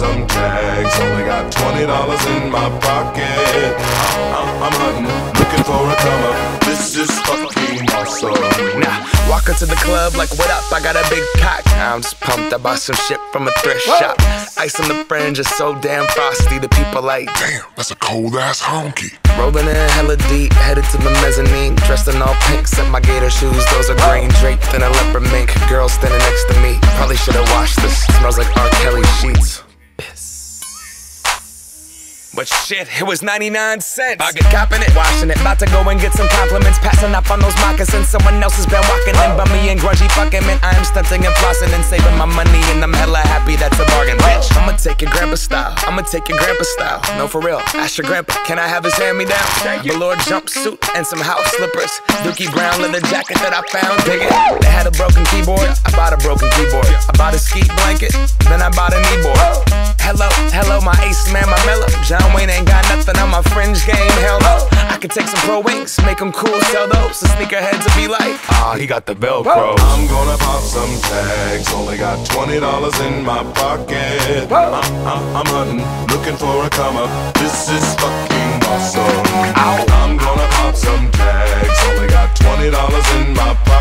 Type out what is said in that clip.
some tags. Only got $20 in my pocket. I'm hunting, looking for a come up. This is fucking awesome. Now, walk into the club like, what up? I got a big cock. I'm just pumped. I bought some shit from a thrift shop. Ice on the fringe is so damn frosty. The people like, damn, that's a cold ass honky. Rolling in hella deep, headed to the mezzanine. Dressed in all pink, set my gator shoes. Those are green, draped in a leopard mink. Girl standing next to me, probably should've washed this. Smells like R. Kelly sheets. But shit, it was 99 cents. I get copping it, washing it. About to go and get some compliments. Passing up on those moccasins. Someone else has been walking in. Bummy and grungy fucking man. I am stunting and flossing and saving my money. And I'm hella happy that's a bargain, bitch. I'ma take your grandpa style. I'ma take your grandpa style. No, for real. Ask your grandpa, can I have his hand-me-down? Velour jumpsuit and some house slippers. Dookie brown leather jacket that I found. Dig it. They had a broken keyboard. I bought a broken keyboard. I bought a ski blanket. Then I bought a kneeboard. Hello, hello, my ace man, my mellow. John Wayne ain't got nothing on my fringe game, hell no. I could take some pro wings, make them cool, sell those. The sneakerheads will be like, ah, he got the Velcro. I'm gonna pop some tags. Only got $20 in my pocket. I'm hunting, looking for a come up. This is fucking awesome. I'm gonna pop some tags. Only got $20 in my pocket.